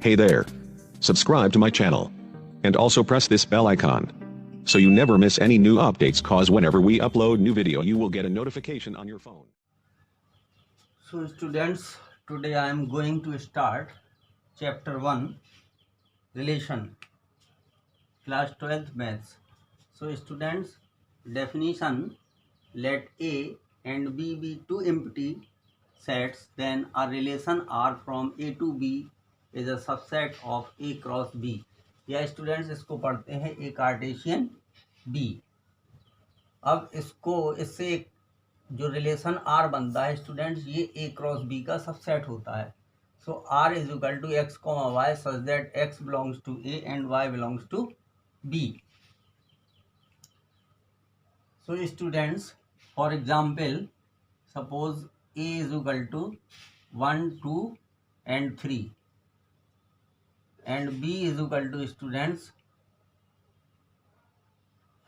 Hey there. Subscribe to my channel. And also press this bell icon. So you never miss any new updates, cause whenever we upload new video you will get a notification on your phone. So students, today I am going to start chapter 1 relation, class 12th maths. So students, definition: let A and B be two empty sets, then a relation R from A to B is a subset of A cross B. या students इसको पढ़ते हैं ए Cartesian B. अब इससे एक जो relation are बनता है स्टूडेंट्स, ये ए क्रॉस बी का सबसेट होता है। So R is equal to x comma y such that x belongs to A and y belongs to B. So students, for example, suppose A is equal to 1, 2 and 3 and b is equal to students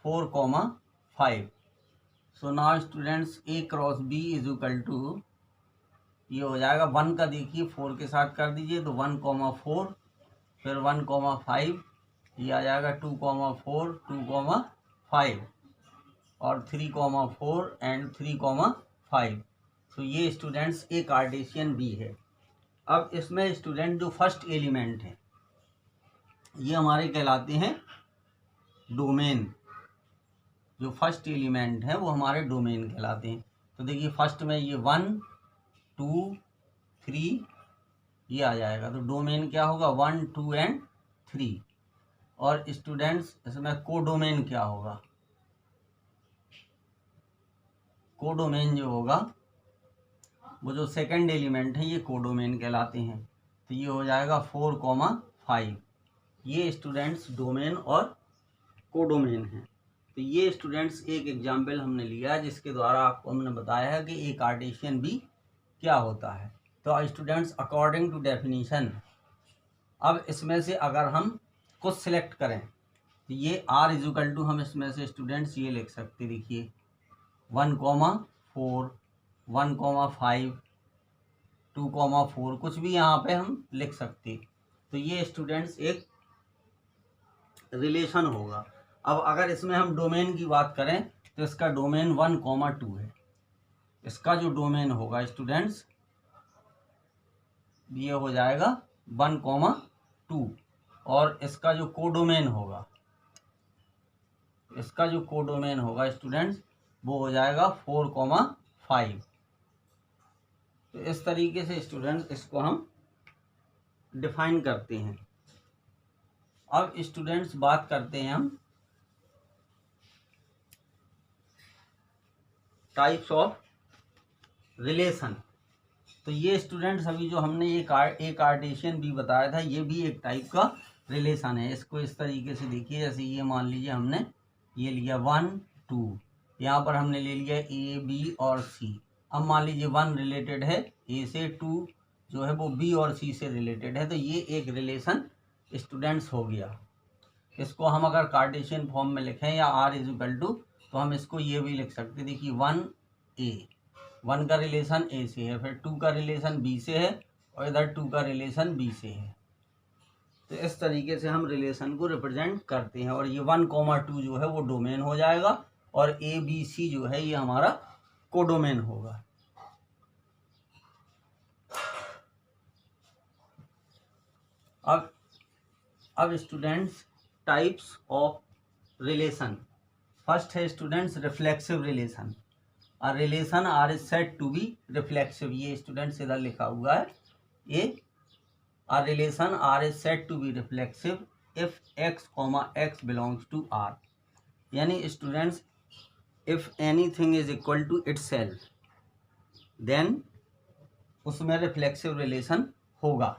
4, 5. So now students A cross B is equal to, ये हो जाएगा 1 का, देखिए 4 के साथ कर दीजिए तो 1, 4, फिर 1, 5, ये आ जाएगा 2, 4, 2, 5 और 3, 4 एंड 3, 5। तो ये स्टूडेंट्स ए कार्टेशियन बी है। अब इसमें स्टूडेंट जो फर्स्ट एलिमेंट है ये हमारे कहलाते हैं डोमेन। जो फर्स्ट एलिमेंट है वो हमारे डोमेन कहलाते हैं। तो देखिए फर्स्ट में ये 1, 2, 3 ये आ जाएगा, तो डोमेन क्या होगा 1, 2 एंड 3। और स्टूडेंट्स इसमें कोडोमेन क्या होगा, कोडोमेन जो होगा वो जो सेकंड एलिमेंट है ये कोडोमेन कहलाते हैं। तो ये हो जाएगा 4, 5। ये स्टूडेंट्स डोमेन और कोडोमेन है। तो ये स्टूडेंट्स एक एग्जाम्पल हमने लिया जिसके द्वारा आपको हमने बताया है कि ए कार्टेशियन बी क्या होता है। तो स्टूडेंट्स अकॉर्डिंग टू डेफिनीशन, अब इसमें से अगर हम कुछ सिलेक्ट करें तो ये आर इज इक्वल टू, हम इसमें से स्टूडेंट्स ये लिख सकते, देखिए 1, 4, 1, 5, 2, 4, कुछ भी यहाँ पे हम लिख सकते। तो ये स्टूडेंट्स एक रिलेशन होगा। अब अगर इसमें हम डोमेन की बात करें तो इसका डोमेन 1, 2 है। इसका जो डोमेन होगा स्टूडेंट्स ये हो जाएगा 1, 2 और इसका जो कोडोमेन होगा, इसका जो कोडोमेन होगा स्टूडेंट्स वो हो जाएगा 4, 5। तो इस तरीके से स्टूडेंट्स इसको हम डिफाइन करते हैं। अब स्टूडेंट्स बात करते हैं हम टाइप्स ऑफ रिलेशन। तो ये स्टूडेंट्स अभी जो हमने ये ए कार्टेशियन बी बताया था ये भी एक टाइप का रिलेशन है। इसको इस तरीके से देखिए, जैसे ये मान लीजिए हमने ये लिया 1, 2, यहाँ पर हमने ले लिया ए, बी और सी। अब मान लीजिए 1 रिलेटेड है ए से, 2 जो है वो बी और सी से रिलेटेड है। तो ये एक रिलेशन स्टूडेंट्स हो गया। इसको हम अगर कार्टेशियन फॉर्म में लिखें या आर इज इक्वल टू, तो हम इसको ये भी लिख सकते, देखिए 1 का रिलेशन ए से है, फिर 2 का रिलेशन बी से है और इधर 2 का रिलेशन बी से है। तो इस तरीके से हम रिलेशन को रिप्रेजेंट करते हैं। और ये 1, 2 जो है वो डोमेन हो जाएगा और ए, बी, सी जो है ये हमारा कोडोमेन होगा। अब students types of relation. First है students reflexive relation. A relation R is said to be reflexive. ये स्टूडेंट्स इधर लिखा हुआ है, ये a relation R is said to be reflexive if x, x belongs to r। यानी students if anything is equal to itself then उसमें reflexive relation होगा।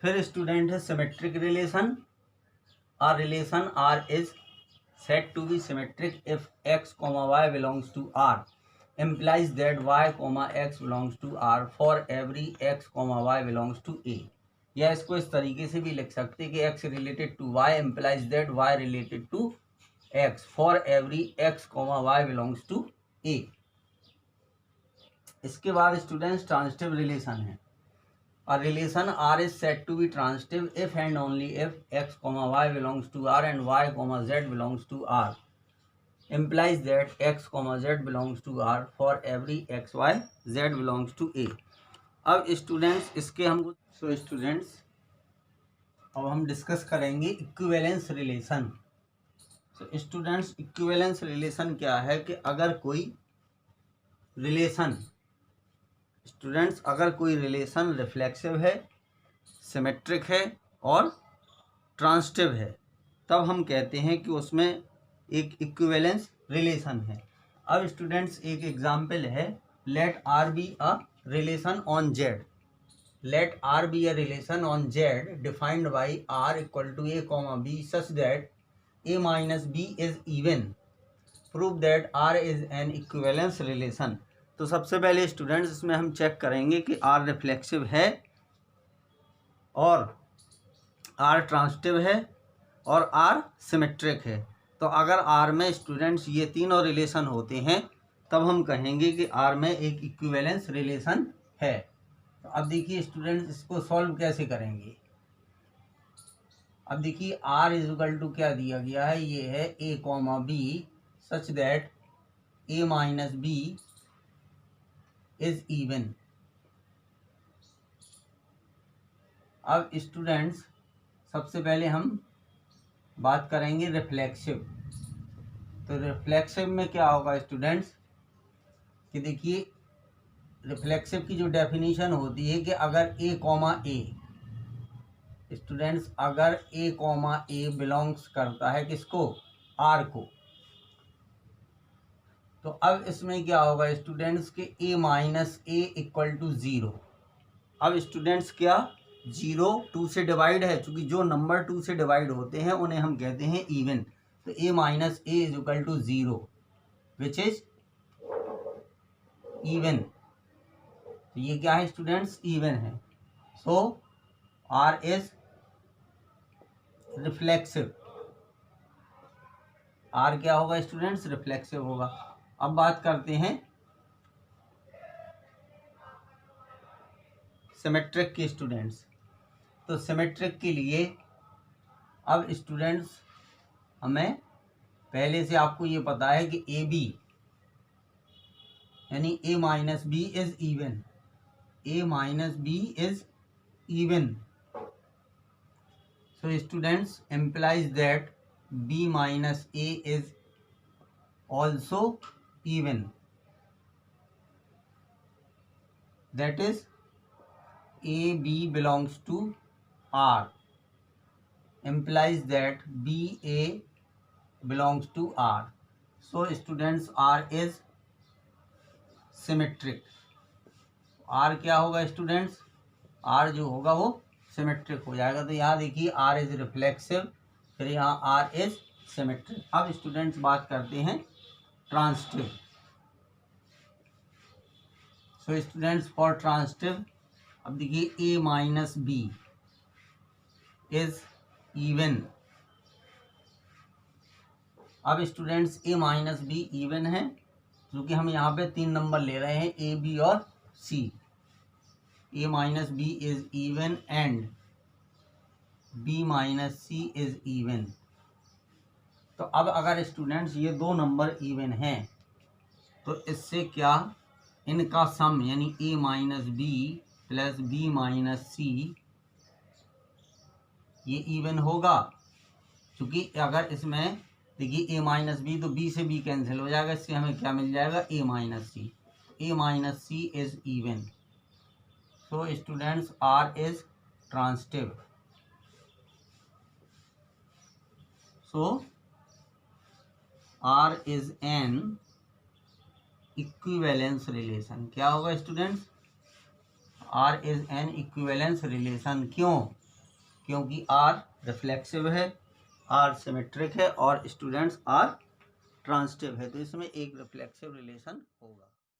फिर स्टूडेंट है symmetric relation. A relation R is said to be symmetric if x, y belongs to r, implies that y, x belongs to r for every x, y belongs to a। या इसको इस तरीके से भी लिख सकते कि x related to y implies that y related to x for every x, y belongs to a। इसके बाद स्टूडेंट्स ट्रांजिटिव रिलेशन है। A relation R is said to be transitive if and only if x, y belongs to R and y, z belongs to R. Implies that x, z belongs to R for every x, y, z belongs to A. अब students इसके हम students अब हम discuss करेंगे equivalence relation. Students equivalence relation क्या है कि अगर कोई रिलेशन रिफ्लेक्सिव है, सिमेट्रिक है और ट्रांसिटिव है, तब हम कहते हैं कि उसमें एक इक्विवेलेंस रिलेशन है। अब स्टूडेंट्स एक एग्जाम्पल है, let R be a relation on Z. Let R be a relation on Z defined by R equal to A comma B such that a minus b is even. Prove that R is an equivalence relation. तो सबसे पहले students इसमें हम check करेंगे कि R reflexive है और R transitive है और R सिमेट्रिक है। तो अगर R में स्टूडेंट्स ये तीनों रिलेशन होते हैं तब हम कहेंगे कि R में एक इक्विवेलेंस रिलेशन है। तो अब देखिए स्टूडेंट्स इसको सॉल्व कैसे करेंगे। अब देखिए R इज इक्वल टू क्या दिया गया है, ये है a comma B such that a minus B is even. अब स्टूडेंट्स सबसे पहले हम बात करेंगे रिफ्लेक्सिव। तो रिफ्लेक्सिव में क्या होगा स्टूडेंट्स कि देखिए रिफ्लेक्सिव की जो डेफिनेशन होती है कि अगर a कॉमा a स्टूडेंट्स अगर a कॉमा ए बिलोंग्स करता है किसको, R को, तो अब इसमें क्या होगा स्टूडेंट्स के a minus A equal to 0। अब स्टूडेंट्स क्या 0 2 से डिवाइड है, क्योंकि जो नंबर 2 से डिवाइड होते हैं उन्हें हम कहते हैं इवन। तो a minus A is equal to 0 which is even. तो ये क्या है स्टूडेंट्स, इवन है। So R is reflexive. R क्या होगा स्टूडेंट्स, रिफ्लेक्सिव होगा। अब बात करते हैं सिमेट्रिक की स्टूडेंट्स। तो सिमेट्रिक के लिए अब स्टूडेंट्स हमें पहले से आपको ये पता है कि ए बी यानी a minus B is even. a minus B is even. So students implies that b minus a is also even. That is a b belongs to R. Implies that b a belongs to R. So students R is symmetric. R क्या होगा students, R जो होगा वो symmetric हो जाएगा। तो यहाँ देखिए R इज रिफ्लेक्सिव, फिर यहाँ R इज सिमेट्रिक। अब स्टूडेंट्स बात करते हैं transitive. So students for transitive अब देखिए a minus B is even. अब students a minus b even है क्योंकि हम यहाँ पे 3 नंबर ले रहे हैं a b और c। a minus b is even and b minus c is even। तो अब अगर स्टूडेंट्स ये 2 नंबर इवन हैं तो इससे क्या इनका सम यानी a minus b plus b minus c ये इवन होगा, क्योंकि अगर इसमें देखिए a माइनस बी तो b से b कैंसिल हो जाएगा, इससे हमें क्या मिल जाएगा a minus c. a minus c is even. So students R is transitive. So R is an equivalence relation. क्या होगा students, R is an equivalence relation। क्यों, क्योंकि R रिफ्लेक्सिव है, R सिमेट्रिक है और स्टूडेंट्स R ट्रांसिटिव है, तो इसमें एक रिफ्लेक्सिव रिलेशन होगा।